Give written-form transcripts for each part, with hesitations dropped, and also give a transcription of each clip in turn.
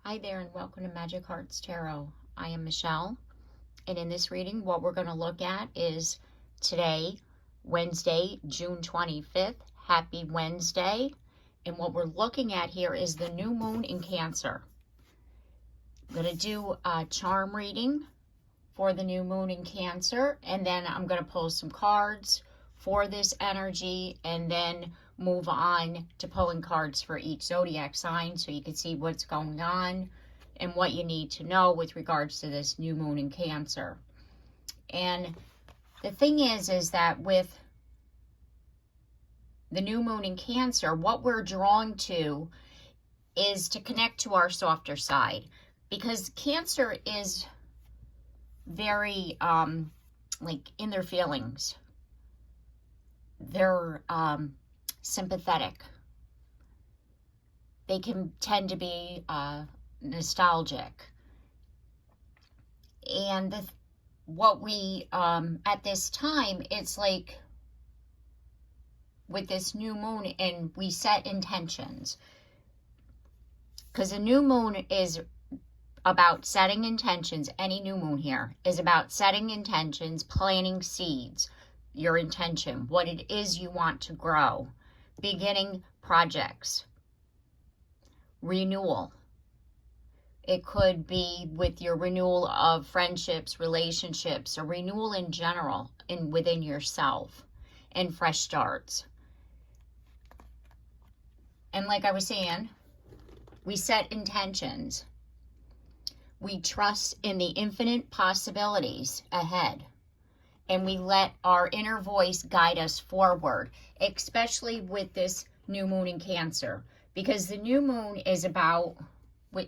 Hi there and welcome to Magic Hearts Tarot. I am Michelle, and in this reading what we're going to look at is today, Wednesday, June 25th. Happy Wednesday. And what we're looking at here is the new moon in Cancer. I'm going to do a charm reading for the new moon in Cancer, and then I'm going to pull some cards for this energy and then move on to pulling cards for each zodiac sign so you can see what's going on and what you need to know with regards to this new moon in Cancer. And the thing is that with the new moon in Cancer, what we're drawn to is to connect to our softer side, because Cancer is very like in their feelings. They're sympathetic. They can tend to be nostalgic. And what we, at this time, it's like with this new moon, and we set intentions. Because a new moon is about setting intentions. Any new moon here is about setting intentions, planting seeds, your intention, what it is you want to grow, beginning projects, renewal. It could be with your renewal of friendships, relationships, or renewal in general and within yourself, and fresh starts. And like I was saying, we set intentions. We trust in the infinite possibilities ahead. And we let our inner voice guide us forward, especially with this new moon in Cancer. Because the new moon is about,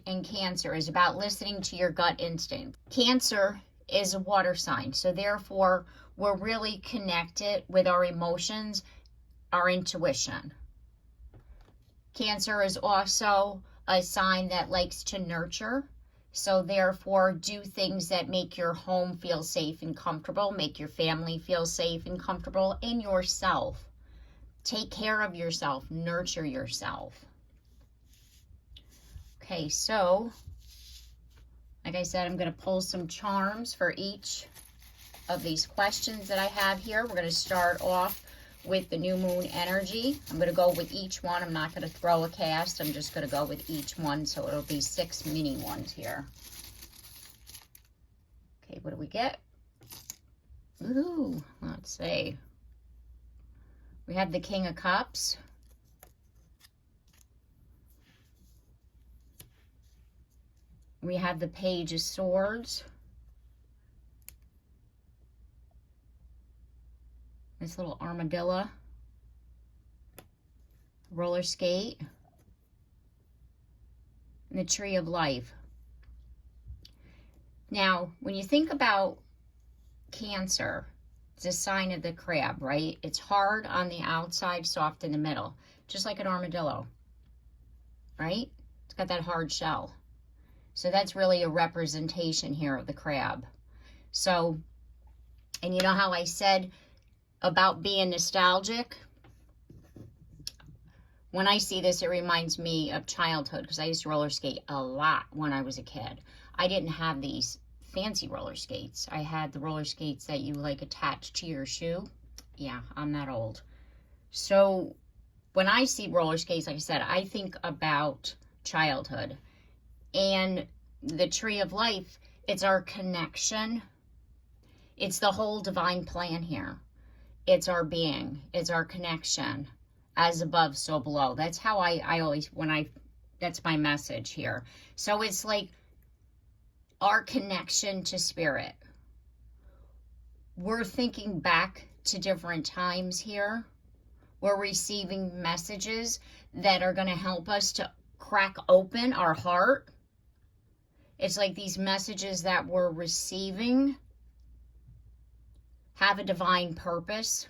in Cancer, is about listening to your gut instinct. Cancer is a water sign, so therefore we're really connected with our emotions, our intuition. Cancer is also a sign that likes to nurture. So therefore, do things that make your home feel safe and comfortable, make your family feel safe and comfortable, and yourself. Take care of yourself, nurture yourself. Okay, so, like I said, I'm going to pull some charms for each of these questions that I have here. We're going to start off with the new moon energy. I'm going to go with each one. I'm not going to throw a cast. I'm just going to go with each one. So it'll be 6 mini ones here. Okay, what do we get? Ooh, let's see. We have the King of Cups. We have the Page of Swords. This little armadillo, roller skate, and the Tree of Life. Now, when you think about Cancer, it's a sign of the crab, right? It's hard on the outside, soft in the middle, just like an armadillo, right? It's got that hard shell. So that's really a representation here of the crab. So, and you know how I said about being nostalgic? When I see this, it reminds me of childhood, because I used to roller skate a lot when I was a kid. I didn't have these fancy roller skates. I had the roller skates that you like attach to your shoe. Yeah, I'm that old. So when I see roller skates, like I said, I think about childhood. And the Tree of Life, it's our connection. It's the whole divine plan here. It's our being, it's our connection, as above, so below. That's how I always, that's my message here. So it's like our connection to spirit. We're thinking back to different times here. We're receiving messages that are going to help us to crack open our heart. It's like these messages that we're receiving have a divine purpose,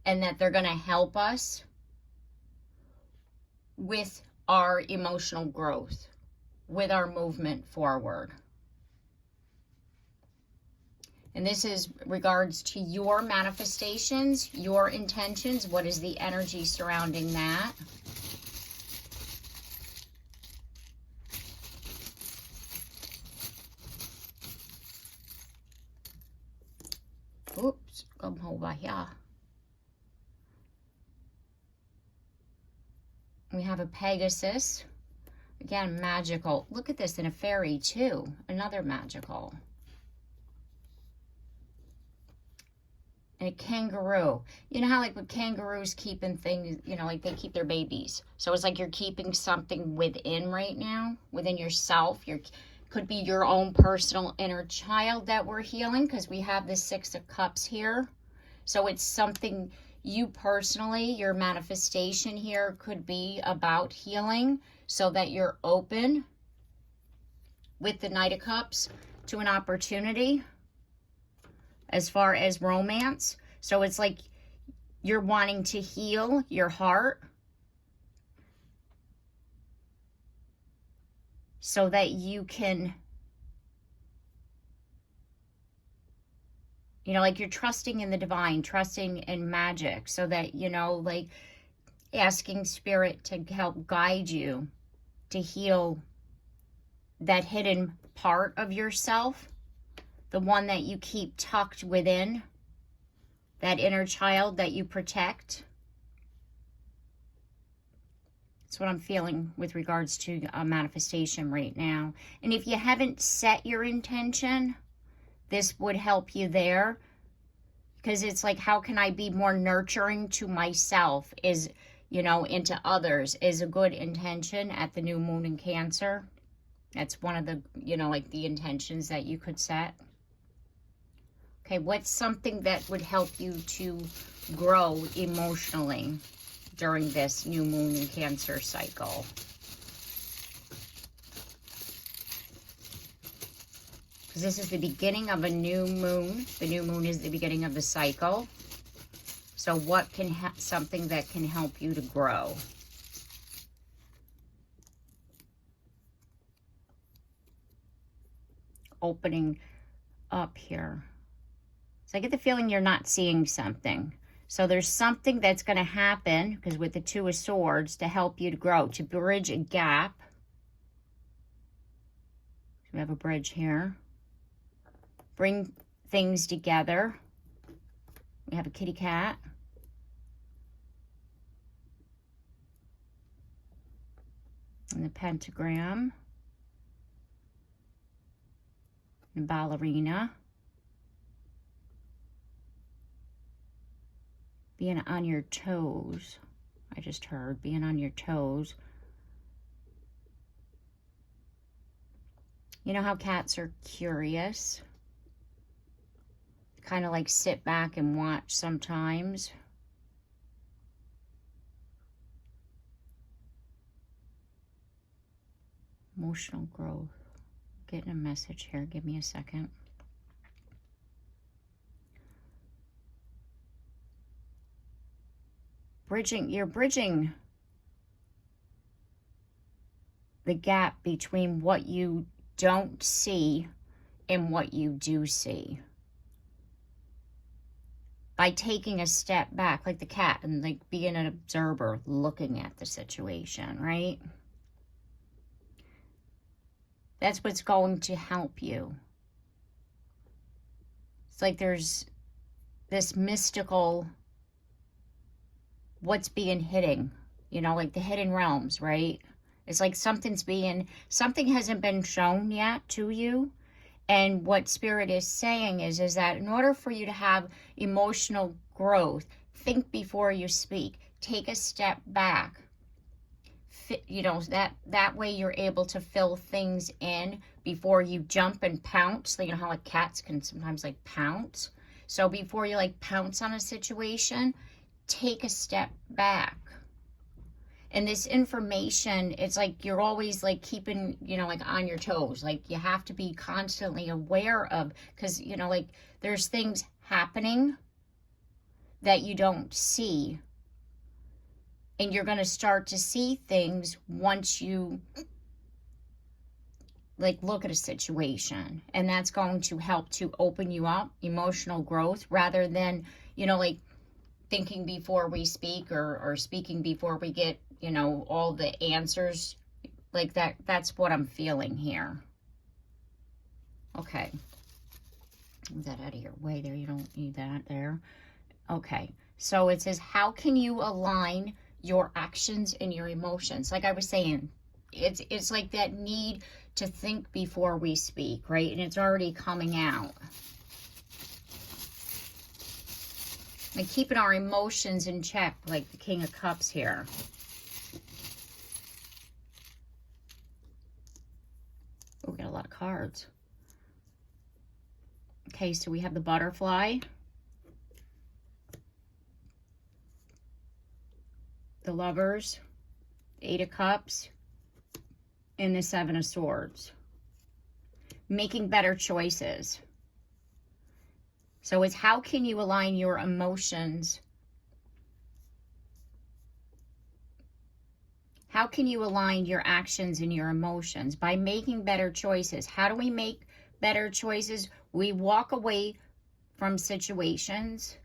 and that they're going to help us with our emotional growth, with our movement forward. And this is regards to your manifestations, your intentions. What is the energy surrounding that? Oops, come over here. We have a Pegasus. Again, magical. Look at this, and a fairy too. Another magical. And a kangaroo. You know how like with kangaroos keeping things, you know, like they keep their babies. So it's like you're keeping something within right now, within yourself. Could be your own personal inner child that we're healing, because we have the Six of Cups here. So it's something you personally, your manifestation here could be about healing, so that you're open with the Knight of Cups to an opportunity as far as romance. So it's like you're wanting to heal your heart so that you can, you know, like you're trusting in the divine, trusting in magic, so that, you know, like asking spirit to help guide you to heal that hidden part of yourself, the one that you keep tucked within, that inner child that you protect. That's what I'm feeling with regards to a manifestation right now. And if you haven't set your intention, this would help you there, because it's like, how can I be more nurturing to myself, is, you know, into others, is a good intention at the new moon in Cancer. That's one of the, you know, like the intentions that you could set. Okay, what's something that would help you to grow emotionally during this new moon in Cancer cycle? Because this is the beginning of a new moon. The new moon is the beginning of the cycle. So what can something that can help you to grow? Opening up here. So I get the feeling you're not seeing something. So there's something that's going to happen, because with the Two of Swords, to help you to grow, to bridge a gap. So we have a bridge here. Bring things together. We have a kitty cat. And the pentagram. And ballerina. Being on your toes. I just heard being on your toes. You know how cats are curious? Kind of like sit back and watch sometimes. Emotional growth. Getting a message here. Give me a second. You're bridging the gap between what you don't see and what you do see. By taking a step back, like the cat, and like being an observer, looking at the situation, right? That's what's going to help you. It's like there's this mystical, what's being hidden, you know, like the hidden realms, right? It's like something hasn't been shown yet to you. And what Spirit is saying is that in order for you to have emotional growth, think before you speak. Take a step back. You know, that way you're able to fill things in before you jump and pounce. You know how like cats can sometimes like pounce. So before you like pounce on a situation, take a step back. And this information, it's like you're always like keeping, you know, like on your toes. Like you have to be constantly aware of, because, you know, like there's things happening that you don't see. And you're going to start to see things once you like look at a situation. And that's going to help to open you up, emotional growth, rather than, you know, like thinking before we speak, or speaking before we get, you know, all the answers like that. That's what I'm feeling here. Okay. Move that out of your way there. You don't need that there. Okay. So it says, how can you align your actions and your emotions? Like I was saying, it's like that need to think before we speak, right? And it's already coming out. Like keeping our emotions in check, like the King of Cups here. Oh, we got a lot of cards. Okay, so we have the butterfly, the Lovers, Eight of Cups, and the Seven of Swords. Making better choices. So it's how can you align your emotions? How can you align your actions and your emotions? By making better choices. How do we make better choices? We walk away from situations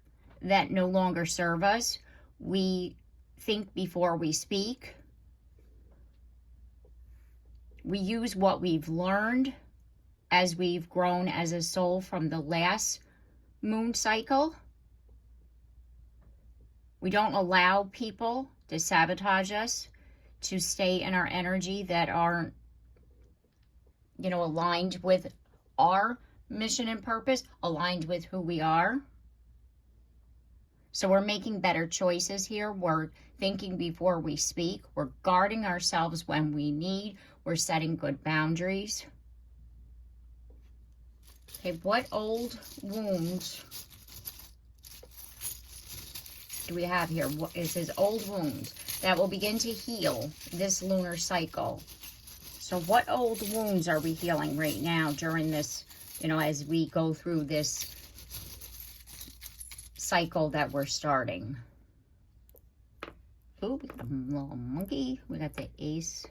that no longer serve us. We think before we speak. We use what we've learned as we've grown as a soul from the last moon cycle. We don't allow people to sabotage us, to stay in our energy that aren't, you know, aligned with our mission and purpose, aligned with who we are. So we're making better choices here. We're thinking before we speak. We're guarding ourselves when we need. We're setting good boundaries. Okay, what old wounds do we have here? It says old wounds that will begin to heal this lunar cycle. So what old wounds are we healing right now during this, you know, as we go through this cycle that we're starting? Oh, we got a little monkey. We got the Ace.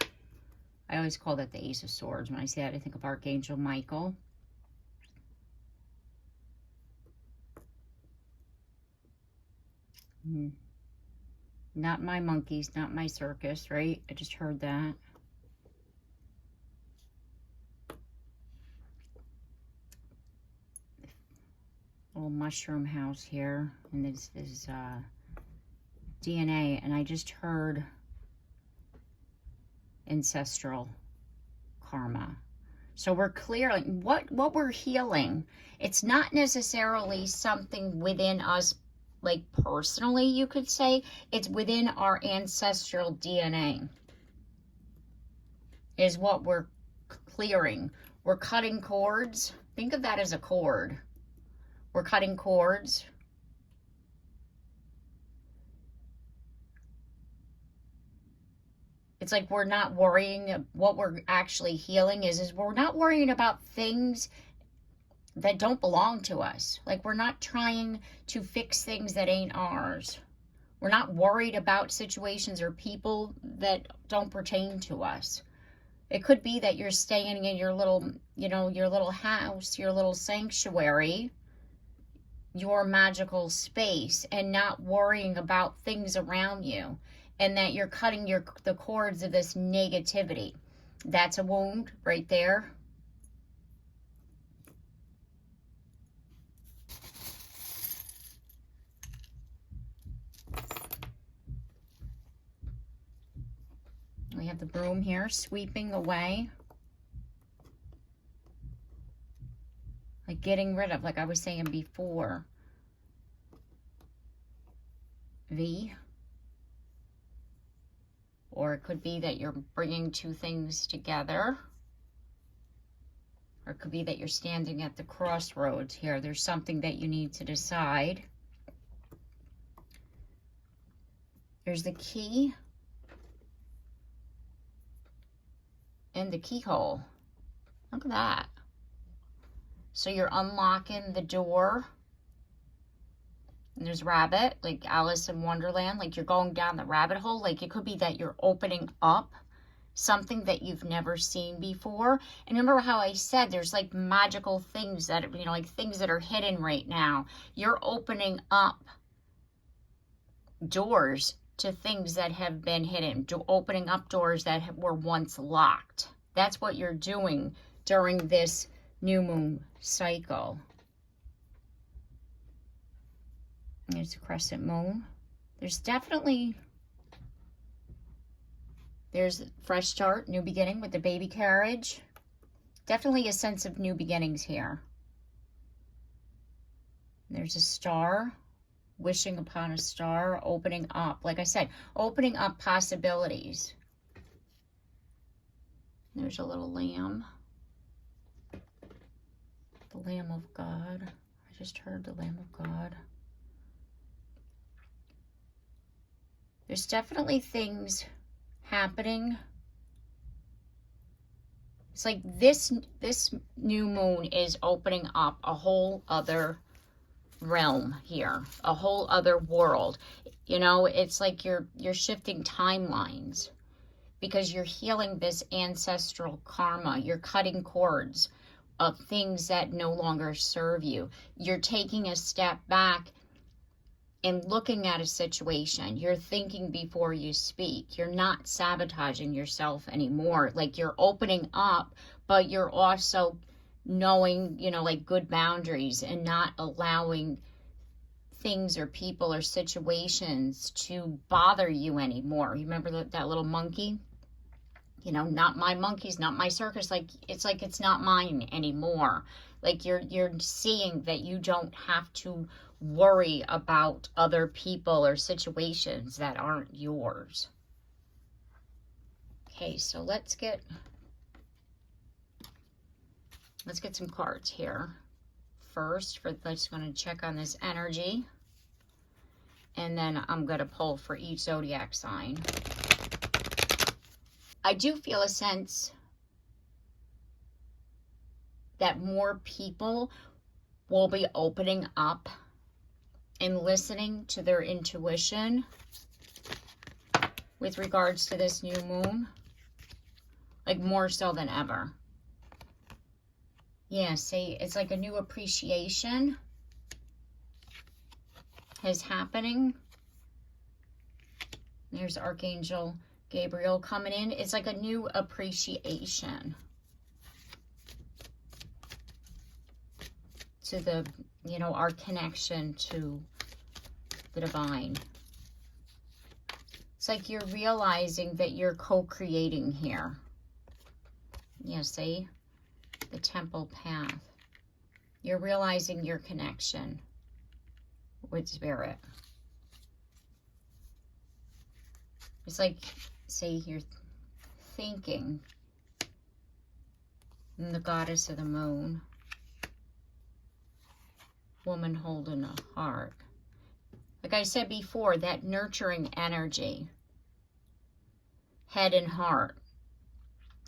I always call that the Ace of Swords. When I say that, I think of Archangel Michael. Not my monkeys, not my circus, right? I just heard that. Little mushroom house here, and this is DNA, and I just heard ancestral karma. So we're clearing what we're healing. It's not necessarily something within us, like personally, you could say. It's within our ancestral DNA is what we're clearing. We're cutting cords. Think of that as a cord. We're cutting cords. It's like we're not worrying. What we're actually healing is we're not worrying about things that don't belong to us. Like we're not trying to fix things that ain't ours. We're not worried about situations or people that don't pertain to us. It could be that you're staying in your little, you know, your little house, your little sanctuary, your magical space, and not worrying about things around you, and that you're cutting the cords of this negativity. That's a wound right there. We have the broom here, sweeping away. Like getting rid of, like I was saying before. V. Or it could be that you're bringing two things together. Or it could be that you're standing at the crossroads here. There's something that you need to decide. There's the key. And the keyhole. Look at that. So you're unlocking the door. And there's rabbit, like Alice in Wonderland, like you're going down the rabbit hole. Like it could be that you're opening up something that you've never seen before. And remember how I said there's like magical things that, you know, like things that are hidden right now. You're opening up doors to things that have been hidden, opening up doors that were once locked. That's what you're doing during this new moon cycle. There's a crescent moon. There's a fresh start, new beginning with the baby carriage. Definitely a sense of new beginnings here. There's a star, wishing upon a star, opening up. Like I said, opening up possibilities. There's a little lamb. The Lamb of God. I just heard the Lamb of God. There's definitely things happening. It's like this new moon is opening up a whole other realm here, a whole other world. You know, it's like you're shifting timelines because you're healing this ancestral karma. You're cutting cords of things that no longer serve you. You're taking a step back and looking at a situation. You're thinking before you speak. You're not sabotaging yourself anymore. Like, you're opening up, but you're also knowing, you know, like good boundaries and not allowing things or people or situations to bother you anymore. You remember that little monkey? You know, not my monkeys, not my circus. Like it's not mine anymore. Like you're seeing that you don't have to worry about other people or situations that aren't yours. Okay, so let's get some cards here. First, I just want to check on this energy. And then I'm going to pull for each zodiac sign. I do feel a sense that more people will be opening up and listening to their intuition with regards to this new moon. Like, more so than ever. Yeah, see, it's like a new appreciation is happening. There's Archangel Gabriel coming in. It's like a new appreciation to the, you know, our connection to the divine. It's like you're realizing that you're co-creating here. Yeah, see? The Temple Path. You're realizing your connection with Spirit. It's like, say, you're thinking, and the goddess of the moon, woman holding a heart. Like I said before, that nurturing energy, head and heart,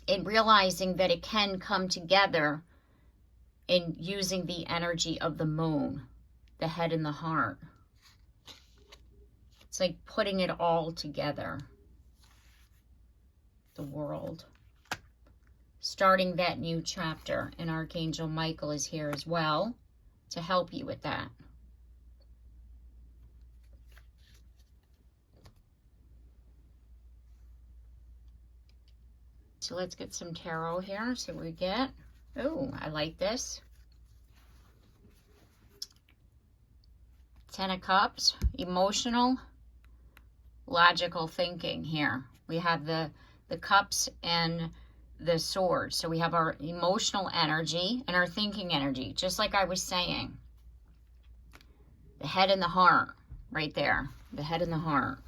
and realizing that it can come together in using the energy of the moon, the head and the heart. It's like putting it all together. The world. Starting that new chapter. And Archangel Michael is here as well to help you with that. So let's get some tarot here. See what we get. Oh, I like this. 10 of Cups. Emotional, logical thinking here. We have the cups and the swords. So we have our emotional energy and our thinking energy, just like I was saying. The head and the heart, right there. The head and the heart.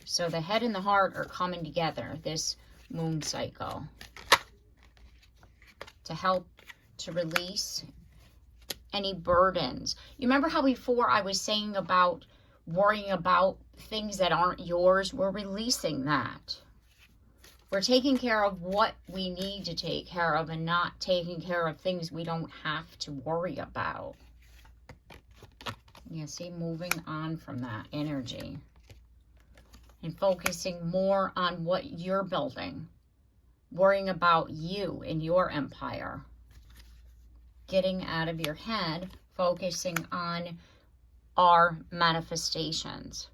So the head and the heart are coming together this moon cycle to help to release any burdens. You remember how before I was saying about worrying about things that aren't yours? We're releasing that. We're taking care of what we need to take care of and not taking care of things we don't have to worry about. You see, moving on from that energy and focusing more on what you're building, worrying about you and your empire, getting out of your head, focusing on our manifestations,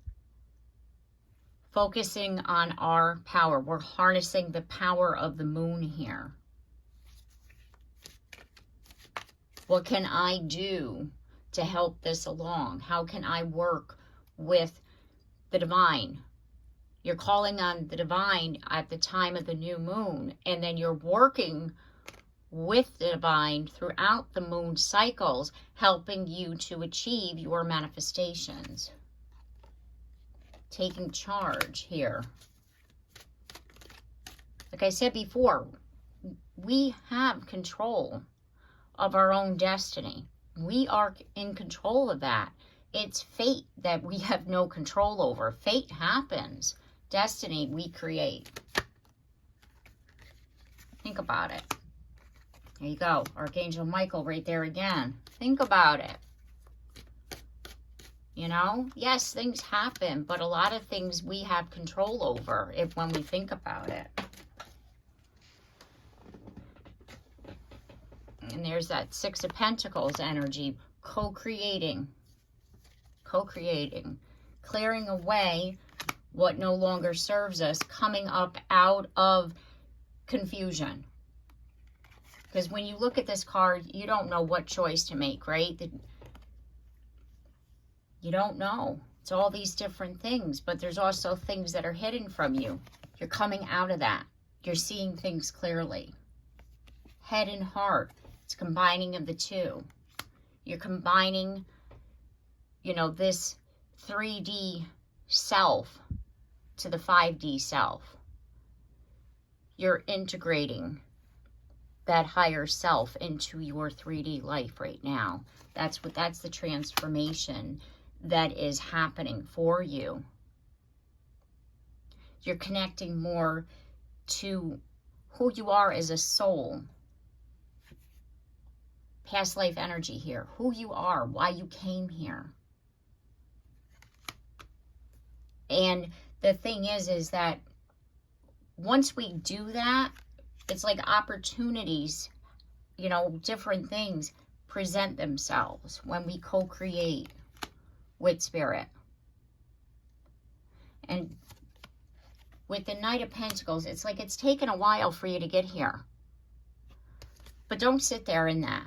focusing on our power. We're harnessing the power of the moon here. What can I do to help this along? How can I work with the divine? You're calling on the divine at the time of the new moon, and then you're working with the divine throughout the moon cycles, helping you to achieve your manifestations. Taking charge here. Like I said before, we have control of our own destiny. We are in control of that. It's fate that we have no control over. Fate happens. Destiny we create. Think about it. There you go. Archangel Michael right there again. Think about it. You know, yes, things happen, but a lot of things we have control over when we think about it. And there's that Six of Pentacles energy, co-creating, clearing away what no longer serves us, coming up out of confusion. Because when you look at this card, you don't know what choice to make, right? You don't know. It's all these different things, but there's also things that are hidden from you. You're coming out of that. You're seeing things clearly. Head and heart. It's combining of the two. You're combining, you know, this 3D self to the 5D self. You're integrating that higher self into your 3D life right now. That's the transformation that is happening for you. You're connecting more to who you are as a soul. Past life energy here. Who you are, why you came here. And the thing is that once we do that, it's like opportunities, you know, different things present themselves when we co-create with Spirit. And with the Knight of Pentacles, it's like it's taken a while for you to get here. But don't sit there in that.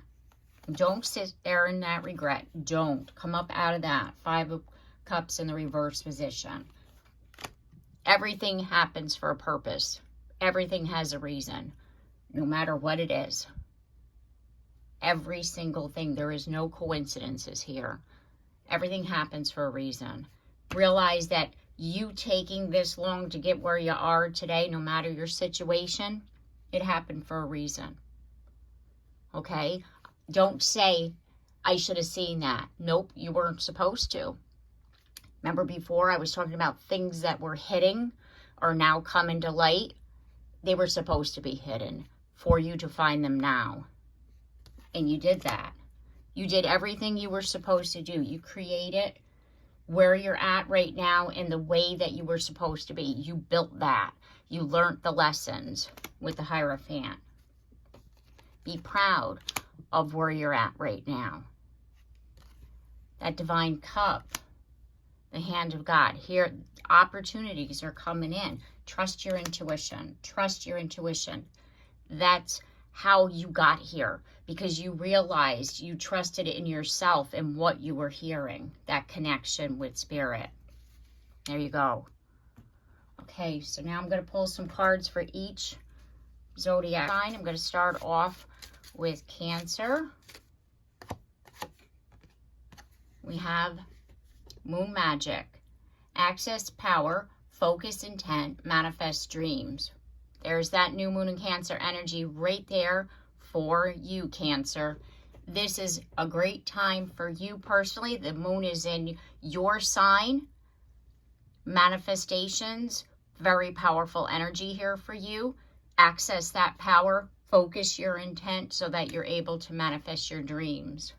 Don't sit there in that regret. Don't. Come up out of that. Five of Cups in the reverse position. Everything happens for a purpose. Everything has a reason, no matter what it is. Every single thing. There is no coincidences here. Everything happens for a reason. Realize that you taking this long to get where you are today, no matter your situation, it happened for a reason. Okay? Don't say, I should have seen that. Nope, you weren't supposed to. Remember before I was talking about things that were hidden are now coming to light? They were supposed to be hidden for you to find them now. And you did that. You did everything you were supposed to do. You created where you're at right now in the way that you were supposed to be. You built that. You learned the lessons with the Hierophant. Be proud of where you're at right now. That divine cup, the hand of God. Here, opportunities are coming in. Trust your intuition. Trust your intuition. That's how you got here, because you realized you trusted in yourself and what you were hearing, that connection with Spirit. There you go. Okay, so now I'm going to pull some cards for each zodiac sign. I'm going to start off with Cancer. We have Moon Magic. Access power, focus intent, manifest dreams. There's that new moon in Cancer energy right there for you, Cancer. This is a great time for you personally. The moon is in your sign. Manifestations, very powerful energy here for you. Access that power, focus your intent so that you're able to manifest your dreams.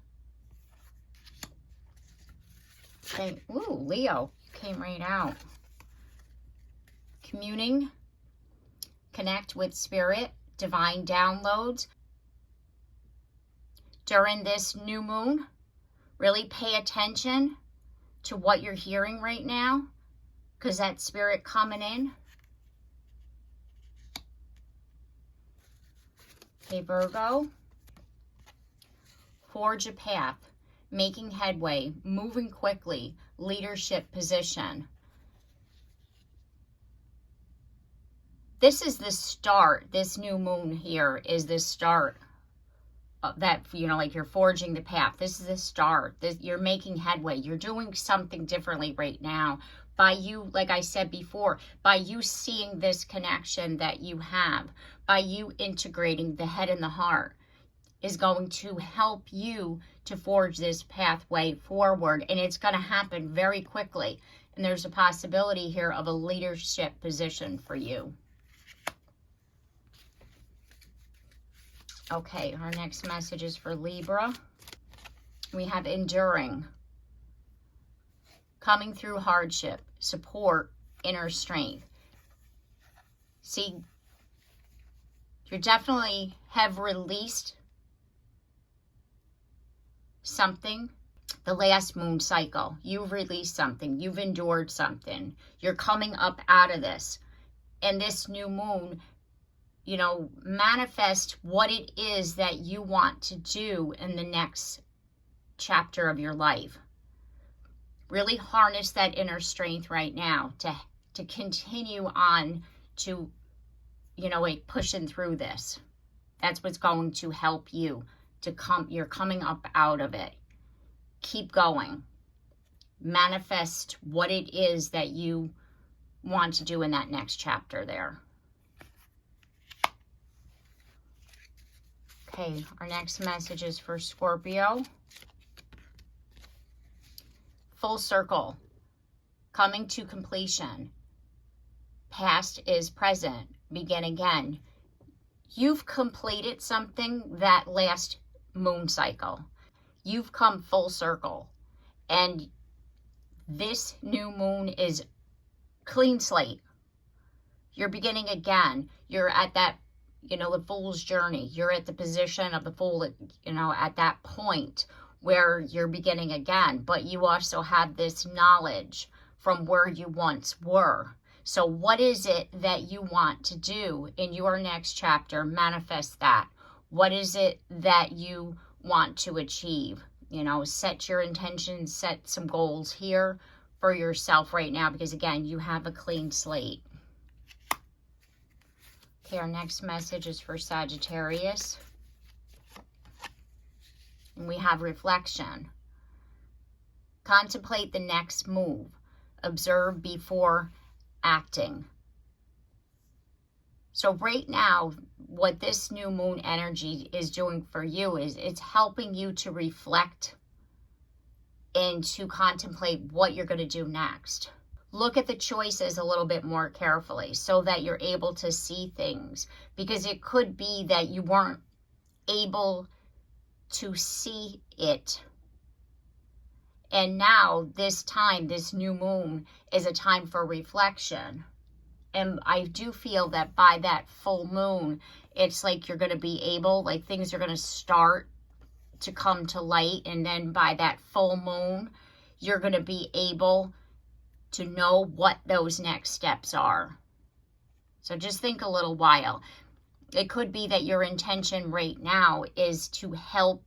Okay. Ooh, Leo came right out. Communing. Connect with Spirit, divine downloads. During this new moon, really pay attention to what you're hearing right now, because that Spirit coming in. Okay, Virgo. Forge a path. making headway, moving quickly, leadership position. This is the start. This new moon here is the start of that, you know, like you're forging the path. This is the start. You're making headway. You're doing something differently right now. By you, like I said before, by you seeing this connection that you have, by you integrating the head and the heart, is going to help you to forge this pathway forward. And it's going to happen very quickly. And there's a possibility here of a leadership position for you. Okay, our next message is for Libra. We have enduring, coming through hardship, support, inner strength. See, you definitely have released something. The last moon cycle, you've released something, you've endured something. You're coming up out of this. And this new moon, you know, manifest what it is that you want to do in the next chapter of your life. Really harness that inner strength right now to continue on to, you know, like pushing through this. That's what's going to help you to come. You're coming up out of it. Keep going. Manifest what it is that you want to do in that next chapter there. Okay, our next message is for Scorpio. Full circle, coming to completion. Past is present, begin again. You've completed something that last moon cycle. You've come full circle. And this new moon is clean slate. You're beginning again. You're at that, you know, the fool's journey. You're at the position of the fool, you know, at that point where you're beginning again. But you also have this knowledge from where you once were. So what is it that you want to do in your next chapter? Manifest that. What is it that you want to achieve? You know, set your intentions, set some goals here for yourself right now, because again, you have a clean slate. Okay, our next message is for Sagittarius. And we have reflection. Contemplate the next move. Observe before acting. So right now, what this new moon energy is doing for you is it's helping you to reflect and to contemplate what you're going to do next. Look at the choices a little bit more carefully so that you're able to see things, because it could be that you weren't able to see it. And now this time, this new moon is a time for reflection. And I do feel that by that full moon, it's like you're going to be able, like things are going to start to come to light. And then by that full moon, you're going to be able to know what those next steps are. So just think a little while. It could be that your intention right now is to help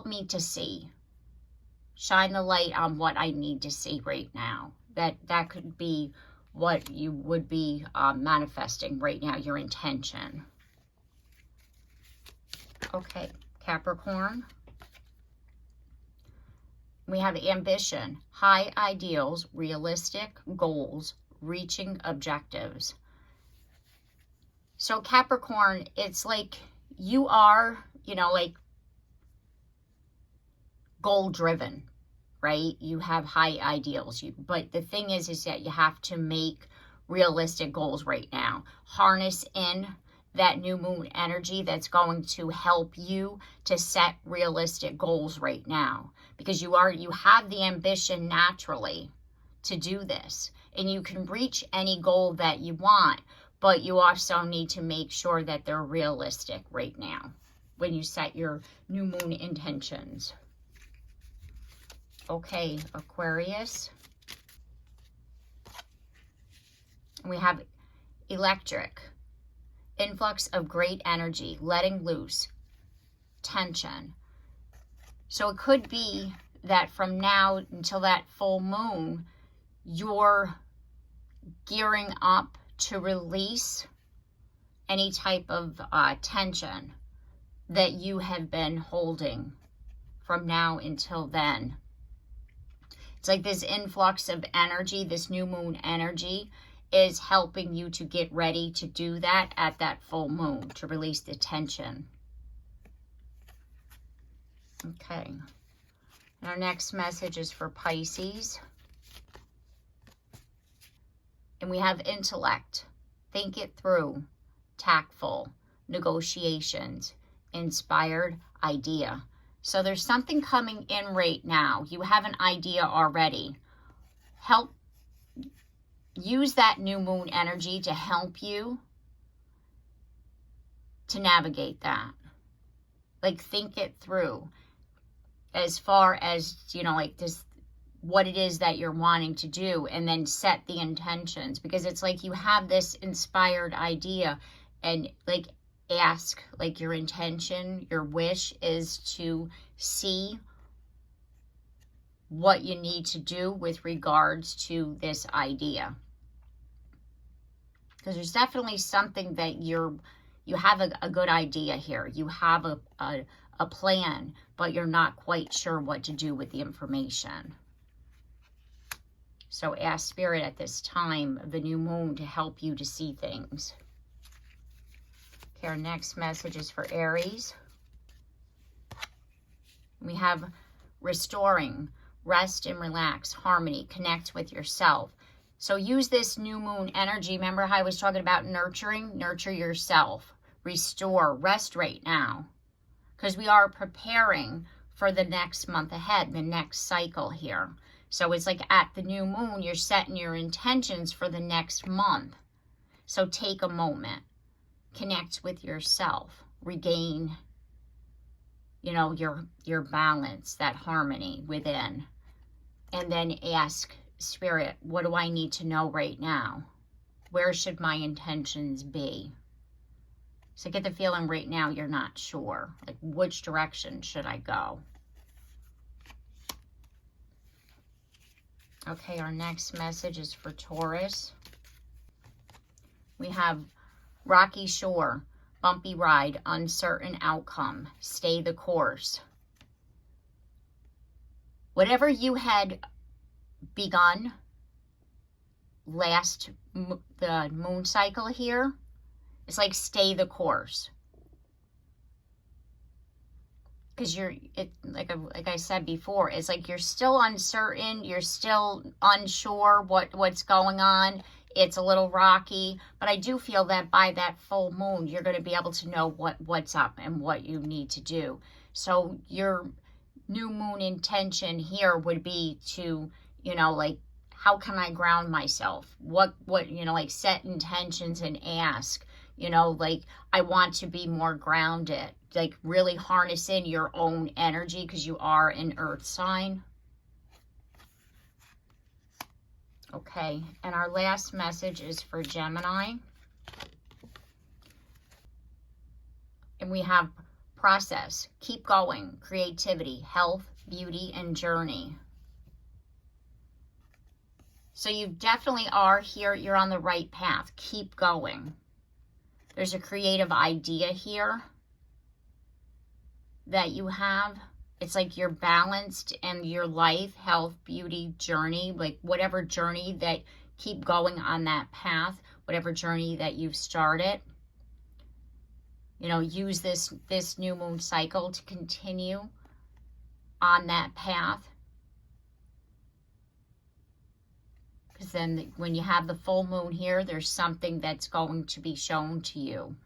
me to see. Shine the light on what I need to see right now. That could be what you would be manifesting right now, your intention. Okay, Capricorn. We have ambition, high ideals, realistic goals, reaching objectives. So Capricorn, it's like you are, you know, like goal-driven, right? You have high ideals. But the thing is that you have to make realistic goals right now. Harness in that new moon energy that's going to help you to set realistic goals right now, because you have the ambition naturally to do this, and you can reach any goal that you want, but you also need to make sure that they're realistic right now when you set your new moon intentions. Okay, Aquarius. We have electric. Influx of great energy, letting loose, tension. So it could be that from now until that full moon, you're gearing up to release any type of tension that you have been holding from now until then. It's like this influx of energy, this new moon energy, is helping you to get ready to do that at that full moon, to release the tension. Okay. And our next message is for Pisces. And we have intellect, think it through, tactful, negotiations, inspired idea. So there's something coming in right now. You have an idea already. Use that new moon energy to help you to navigate that. Like, think it through as far as, you know, like this, what it is that you're wanting to do, and then set the intentions, because it's like you have this inspired idea, and like ask, like your intention, your wish is to see what you need to do with regards to this idea. Because there's definitely something that you have a good idea here. You have a plan, but you're not quite sure what to do with the information. So ask Spirit at this time of the new moon to help you to see things. Okay, our next message is for Aries. We have restoring, rest and relax, harmony, connect with yourself. So use this new moon energy. Remember how I was talking about nurturing? Nurture yourself. Restore, rest right now. Because we are preparing for the next month ahead, the next cycle here. So it's like at the new moon, you're setting your intentions for the next month. So take a moment. Connect with yourself. Regain, you know, your balance, that harmony within. And then ask Spirit, what do I need to know right now? Where should my intentions be? So get the feeling right now you're not sure. Like, which direction should I go? Okay, our next message is for Taurus. We have rocky shore, bumpy ride, uncertain outcome, stay the course. Whatever you had begun the moon cycle here, it's like stay the course. Because like I said before, it's like you're still uncertain, you're still unsure what's going on. It's a little rocky, but I do feel that by that full moon, you're going to be able to know what's up and what you need to do. So your new moon intention here would be to, you know, like, how can I ground myself? What, you know, like set intentions and ask, you know, like, I want to be more grounded. Like, really harness in your own energy because you are an earth sign. Okay, and our last message is for Gemini. And we have process, keep going, creativity, health, beauty, and journey. So you definitely are here. You're on the right path. Keep going. There's a creative idea here that you have. It's like you're balanced in your life, health, beauty, journey, like whatever journey that keep going on that path, whatever journey that you've started. You know, use this new moon cycle to continue on that path. Because then when you have the full moon here, there's something that's going to be shown to you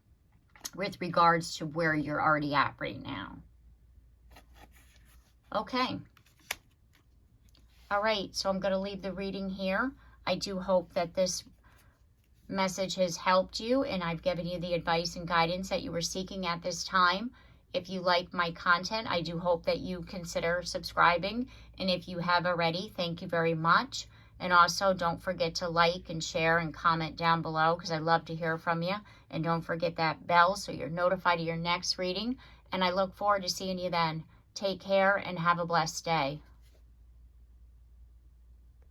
with regards to where you're already at right now. Okay. All right, so I'm going to leave the reading here. I do hope that this message has helped you and I've given you the advice and guidance that you were seeking at this time. If you like my content, I do hope that you consider subscribing. And if you have already, thank you very much. And also, don't forget to like and share and comment down below because I love to hear from you. And don't forget that bell so you're notified of your next reading. And I look forward to seeing you then. Take care and have a blessed day.